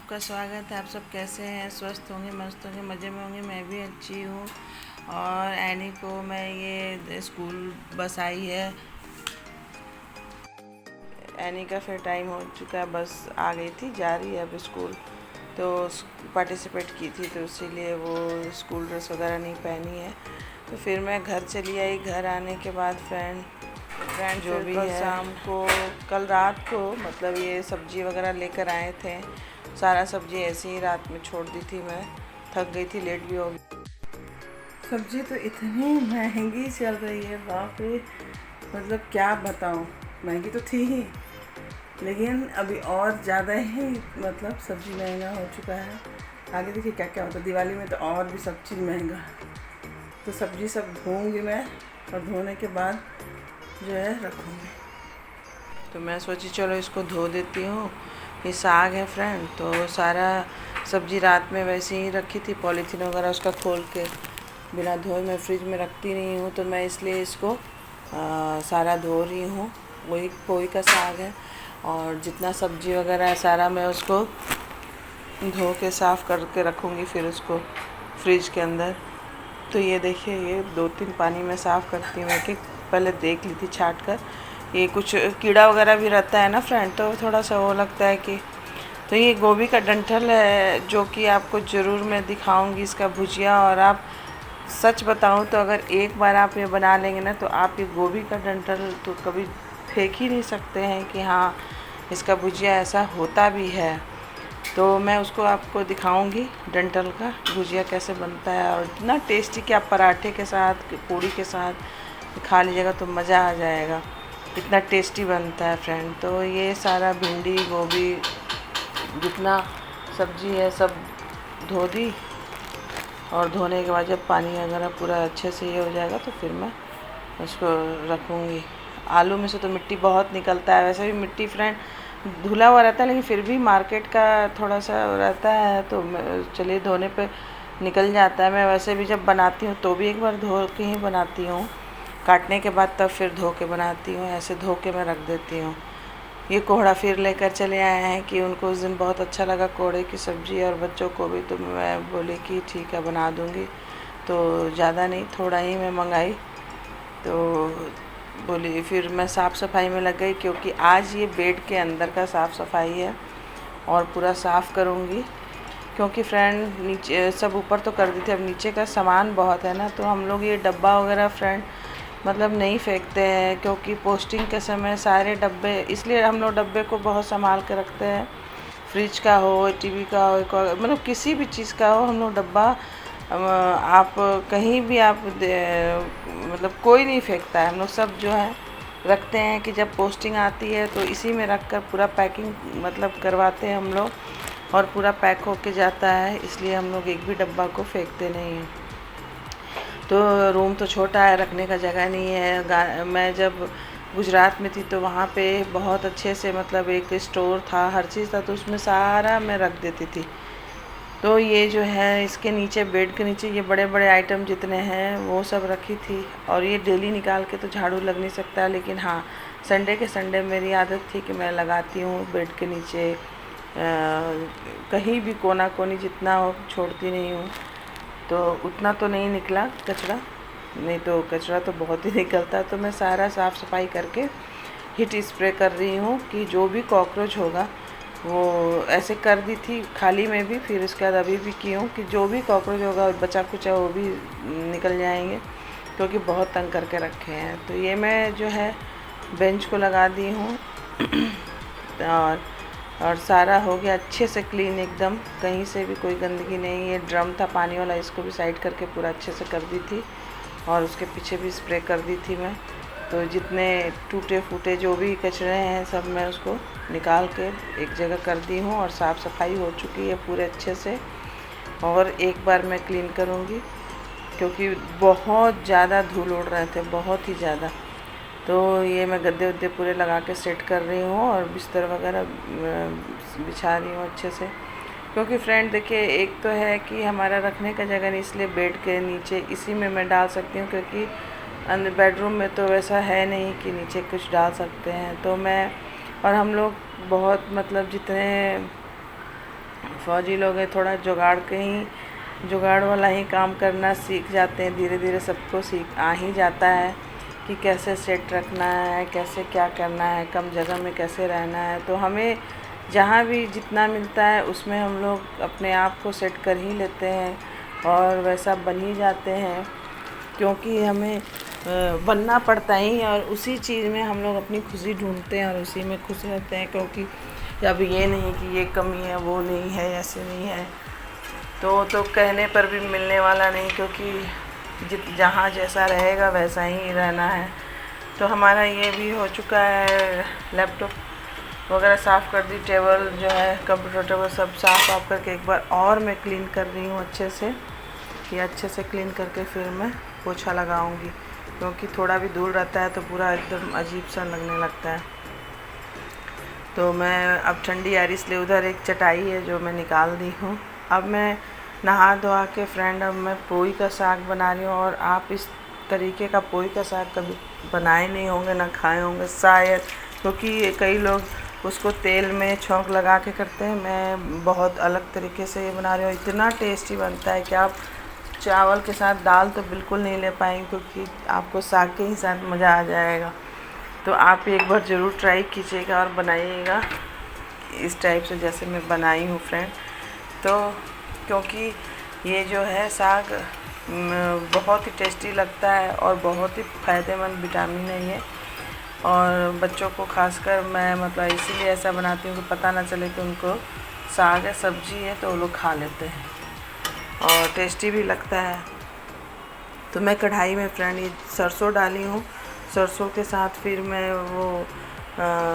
आपका स्वागत है। आप सब कैसे हैं? स्वस्थ होंगे, मस्त होंगे, मज़े में होंगे। मैं भी अच्छी हूँ। और एनी को मैं ये स्कूल बस आई है। एनी का फिर टाइम हो चुका है, बस आ गई थी, जा रही है अब स्कूल। तो पार्टिसिपेट की थी तो इसीलिए वो स्कूल ड्रेस वगैरह नहीं पहनी है। तो फिर मैं घर चली आई। घर आने के बाद फ्रेंड जो भी है, शाम को, कल रात को मतलब ये सब्जी वगैरह लेकर आए थे। सारा सब्जी ऐसे ही रात में छोड़ दी थी। मैं थक गई थी, लेट भी हो गई। सब्जी तो इतनी महंगी चल रही है, बाप रे। मतलब क्या बताऊँ, महंगी तो थी ही, लेकिन अभी और ज़्यादा ही मतलब सब्जी महंगा हो चुका है। आगे देखिए क्या क्या होता है। दिवाली में तो और भी सब चीज़ महंगा। तो सब्जी सब धोऊंगी मैं, और धोने के बाद जो है रखूँगी। तो मैं सोची चलो इसको धो देती हूँ। ये साग है फ्रेंड, तो सारा सब्जी रात में वैसे ही रखी थी, पॉलीथीन वगैरह उसका खोल के बिना धोए मैं फ्रिज में रखती नहीं हूँ। तो मैं इसलिए इसको सारा धो रही हूँ। वही पोई का साग है, और जितना सब्जी वगैरह है सारा मैं उसको धो के साफ़ करके रखूँगी, फिर उसको फ्रिज के अंदर। तो ये देखिए, ये 2-3 पानी में साफ़ करती हूँ। एक पहले देख ली थी छाट कर। ये कुछ कीड़ा वगैरह भी रहता है ना फ्रेंड, तो थोड़ा सा वो लगता है कि। तो ये गोभी का डंठल है, जो कि आपको ज़रूर मैं दिखाऊंगी इसका भुजिया। और आप सच बताऊं तो अगर एक बार आप ये बना लेंगे ना, तो आप ये गोभी का डंठल तो कभी फेंक ही नहीं सकते हैं कि हाँ, इसका भुजिया ऐसा होता भी है। तो मैं उसको आपको दिखाऊंगी, डंठल का भुजिया कैसे बनता है। और इतना टेस्टी कि आप पराठे के साथ, पूड़ी के साथ खा लीजिएगा तो मज़ा आ जाएगा। इतना टेस्टी बनता है फ्रेंड। तो ये सारा भिंडी, गोभी, जितना सब्जी है सब धो दी। और धोने के बाद जब पानी वगैरह पूरा अच्छे से ये हो जाएगा तो फिर मैं उसको रखूँगी। आलू में से तो मिट्टी बहुत निकलता है। वैसे भी मिट्टी फ्रेंड धुला हुआ रहता है, लेकिन फिर भी मार्केट का थोड़ा सा रहता है, तो चलिए धोने पे निकल जाता है। मैं वैसे भी जब बनाती हूँ तो भी एक बार धो के ही बनाती हूँ, काटने के बाद तब फिर धो के बनाती हूँ। ऐसे धो के मैं रख देती हूँ। ये कोहड़ा फिर लेकर चले आए हैं कि उनको उस दिन बहुत अच्छा लगा कोहड़े की सब्ज़ी, और बच्चों को भी। तो मैं बोली कि ठीक है, बना दूँगी। तो ज़्यादा नहीं, थोड़ा ही मैं मंगाई। तो बोली, फिर मैं साफ़ सफाई में लग गई, क्योंकि आज ये बेड के अंदर का साफ़ सफाई है और पूरा साफ़ करूँगी। क्योंकि फ्रेंड नीचे सब ऊपर तो कर दी थी, अब नीचे का सामान बहुत है ना, तो हम लोग ये डब्बा वगैरह फ्रेंड मतलब नहीं फेंकते हैं, क्योंकि पोस्टिंग के समय सारे डब्बे, इसलिए हम लोग डब्बे को बहुत संभाल के रखते हैं। फ्रिज का हो, टीवी का हो, मतलब किसी भी चीज़ का हो, हम लोग डब्बा आप कहीं भी आप मतलब कोई नहीं फेंकता है। हम लोग सब जो है रखते हैं कि जब पोस्टिंग आती है तो इसी में रख कर पूरा पैकिंग मतलब करवाते हैं हम लोग, और पूरा पैक होके जाता है। इसलिए हम लोग एक भी डब्बा को फेंकते नहीं हैं। तो रूम तो छोटा है, रखने का जगह नहीं है। मैं जब गुजरात में थी तो वहाँ पे बहुत अच्छे से मतलब एक स्टोर था, हर चीज़ था, तो उसमें सारा मैं रख देती थी। तो ये जो है इसके नीचे, बेड के नीचे, ये बड़े बड़े आइटम जितने हैं वो सब रखी थी। और ये डेली निकाल के तो झाड़ू लग नहीं सकता, लेकिन हाँ, संडे के संडे मेरी आदत थी कि मैं लगाती हूँ बेड के नीचे। कहीं भी कोना कोनी जितना हो छोड़ती नहीं हूँ। तो उतना तो नहीं निकला कचरा, नहीं तो कचरा तो बहुत ही निकलता। तो मैं सारा साफ़ सफाई करके हीट स्प्रे कर रही हूँ कि जो भी कॉकरोच होगा, वो ऐसे कर दी थी खाली में भी, फिर उसके बाद अभी भी की हूँ कि जो भी कॉकरोच होगा बचा कुचा वो भी निकल जाएंगे, क्योंकि बहुत तंग करके रखे हैं। तो ये मैं जो है बेंच को लगा दी हूँ। और सारा हो गया अच्छे से क्लीन एकदम, कहीं से भी कोई गंदगी नहीं। ये ड्रम था पानी वाला, इसको भी साइड करके पूरा अच्छे से कर दी थी, और उसके पीछे भी स्प्रे कर दी थी मैं। तो जितने टूटे फूटे जो भी कचरे हैं सब मैं उसको निकाल के एक जगह कर दी हूँ, और साफ़ सफाई हो चुकी है पूरे अच्छे से। और एक बार मैं क्लीन करूँगी, क्योंकि बहुत ज़्यादा धूल उड़ रहे थे, बहुत ही ज़्यादा। तो ये मैं गद्दे वद्दे पूरे लगा के सेट कर रही हूँ, और बिस्तर वगैरह बिछा रही हूँ अच्छे से। क्योंकि फ्रेंड देखिए, एक तो है कि हमारा रखने का जगह नहीं, इसलिए बेड के नीचे इसी में मैं डाल सकती हूँ, क्योंकि अंदर बेडरूम में तो वैसा है नहीं कि नीचे कुछ डाल सकते हैं। तो मैं, और हम लोग बहुत मतलब जितने फौजी लोग हैं, थोड़ा जुगाड़ वाला ही काम करना सीख जाते हैं। धीरे धीरे सबको सीख आ ही जाता है कि कैसे सेट रखना है, कैसे क्या करना है, कम जगह में कैसे रहना है। तो हमें जहाँ भी जितना मिलता है उसमें हम लोग अपने आप को सेट कर ही लेते हैं और वैसा बन ही जाते हैं, क्योंकि हमें बनना पड़ता ही, और उसी चीज़ में हम लोग अपनी खुशी ढूंढते हैं और उसी में खुश रहते हैं। क्योंकि अब ये नहीं कि ये कमी है, वो नहीं है, ऐसे नहीं है, तो कहने पर भी मिलने वाला नहीं, क्योंकि जहाँ जैसा रहेगा वैसा ही रहना है। तो हमारा ये भी हो चुका है, लैपटॉप वगैरह साफ़ कर दी, टेबल जो है कंप्यूटर टेबल सब साफ़ करके एक बार और मैं क्लीन कर रही हूँ अच्छे से। ये अच्छे से क्लीन करके फिर मैं पोछा लगाऊंगी, क्योंकि थोड़ा भी धूल रहता है तो पूरा एकदम अजीब सा लगने लगता है। तो मैं अब ठंडी आ रही इसलिए उधर एक चटाई है जो मैं निकाल दी हूँ। अब मैं नहा धोआ के फ्रेंड, अब मैं पोई का साग बना रही हूँ। और आप इस तरीके का पोई का साग कभी बनाए नहीं होंगे, ना खाए होंगे शायद, क्योंकि कई लोग उसको तेल में छौंक लगा के करते हैं। मैं बहुत अलग तरीके से ये बना रही हूँ। इतना टेस्टी बनता है कि आप चावल के साथ दाल तो बिल्कुल नहीं ले पाएंगे, क्योंकि आपको साग के ही साथ मज़ा आ जाएगा। तो आप एक बार ज़रूर ट्राई कीजिएगा और बनाइएगा इस टाइप से जैसे मैं बनाई हूँ फ्रेंड। तो क्योंकि ये जो है साग बहुत ही टेस्टी लगता है और बहुत ही फ़ायदेमंद विटामिन है ये, और बच्चों को खासकर मैं मतलब इसीलिए ऐसा बनाती हूँ कि पता ना चले कि उनको साग है, सब्जी है, तो वो लोग खा लेते हैं और टेस्टी भी लगता है। तो मैं कढ़ाई में फ्रेंड ये सरसों डाली हूँ, सरसों के साथ फिर मैं वो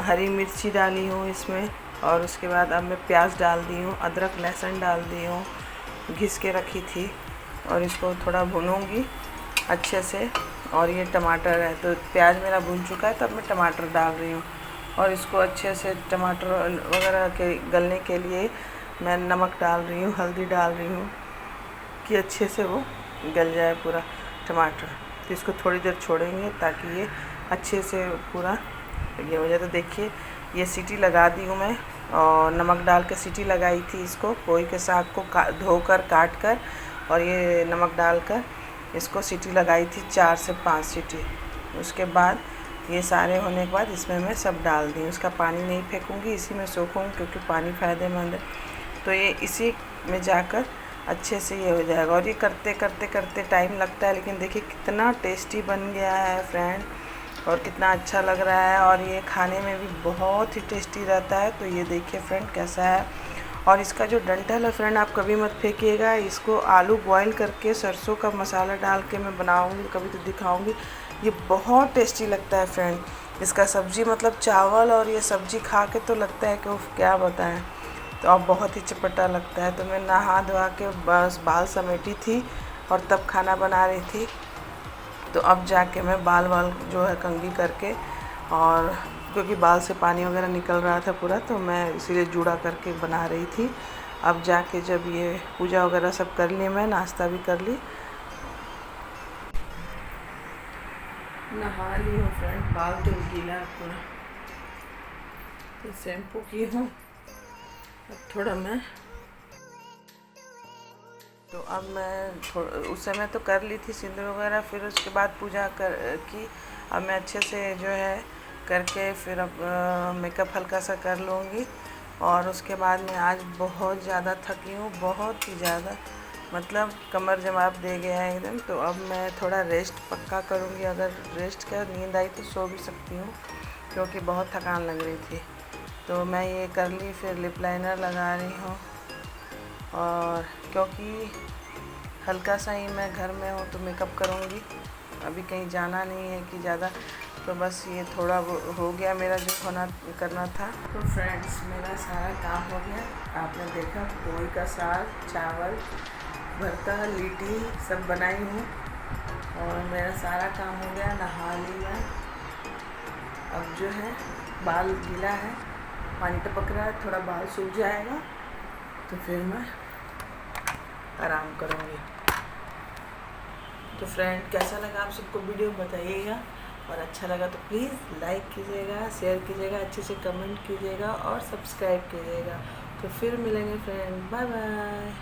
हरी मिर्ची डाली हूँ इसमें, और उसके बाद अब मैं प्याज डाल दी हूँ, अदरक लहसुन डाल दी हूँ, घिस के रखी थी, और इसको थोड़ा भूनूंगी अच्छे से। और ये टमाटर है, तो प्याज मेरा भून चुका है, तो अब मैं टमाटर डाल रही हूँ, और इसको अच्छे से टमाटर वगैरह के गलने के लिए मैं नमक डाल रही हूँ, हल्दी डाल रही हूँ कि अच्छे से वो गल जाए पूरा टमाटर। तो इसको थोड़ी देर छोड़ेंगे ताकि ये अच्छे से पूरा ये हो जाए। तो देखिए ये सीटी लगा दी हूँ मैं, और नमक डाल के सीटी लगाई थी इसको, पोई के साग को धोकर काट कर, और ये नमक डालकर इसको सीटी लगाई थी 4 से 5 सीटी। उसके बाद ये सारे होने के बाद इसमें मैं सब डाल दी, उसका पानी नहीं फेंकूँगी, इसी में सोखूँगी, क्योंकि पानी फ़ायदेमंद है। तो ये इसी में जाकर अच्छे से ये हो जाएगा। और ये करते करते करते टाइम लगता है, लेकिन देखिए कितना टेस्टी बन गया है फ्रेंड, और कितना अच्छा लग रहा है, और ये खाने में भी बहुत ही टेस्टी रहता है। तो ये देखिए फ्रेंड कैसा है। और इसका जो डंठल है फ्रेंड आप कभी मत फेंकिएगा, इसको आलू बॉईल करके सरसों का मसाला डाल के मैं बनाऊँगी, कभी तो दिखाऊँगी। ये बहुत टेस्टी लगता है फ्रेंड। इसका सब्ज़ी मतलब चावल और ये सब्ज़ी खा के तो लगता है कि क्या बताएं, तो अब बहुत ही चटपटा लगता है। तो मैं नहा धोआ के बस बाल समेटी थी और तब खाना बना रही थी। तो अब जाके मैं बाल जो है कंघी करके, और क्योंकि बाल से पानी वगैरह निकल रहा था पूरा, तो मैं इसीलिए जूड़ा करके बना रही थी। अब जाके जब ये पूजा वगैरह सब कर ली, मैं नाश्ता भी कर ली, नहा ली हूँ फ्रेंड, बाल तो गीला पूरा, तो शैम्पू की हूँ। अब थोड़ा मैं तो अब मैं उस समय तो कर ली थी सिंदूर वगैरह, फिर उसके बाद पूजा की। अब मैं अच्छे से जो है करके फिर अब मेकअप हल्का सा कर लूँगी। और उसके बाद मैं आज बहुत ज़्यादा थकी हूँ, बहुत ही ज़्यादा, मतलब कमर जवाब दे गया है एकदम। तो अब मैं थोड़ा रेस्ट पक्का करूँगी, अगर रेस्ट कर नींद आई तो सो भी सकती हूँ, क्योंकि बहुत थकान लग रही थी। तो मैं ये कर ली, फिर लिप लाइनर लगा रही हूँ, और क्योंकि हल्का सा ही मैं घर में हूँ तो मेकअप करूँगी, अभी कहीं जाना नहीं है कि ज़्यादा, तो बस ये थोड़ा हो गया मेरा जो करना था। तो फ्रेंड्स मेरा सारा काम हो गया, आपने देखा पोई का साग, चावल, भरता, लिट्टी सब बनाई हूँ, और मेरा सारा काम हो गया, नहा लिया। अब जो है बाल गीला है, पानी टपक रहा है, थोड़ा बाल सूख जाएगा तो फिर मैं आराम करूँगी। तो फ्रेंड कैसा लगा आप सबको वीडियो बताइएगा, और अच्छा लगा तो प्लीज़ लाइक कीजिएगा, शेयर कीजिएगा, अच्छे से कमेंट कीजिएगा और सब्सक्राइब कीजिएगा। तो फिर मिलेंगे फ्रेंड, बाय बाय।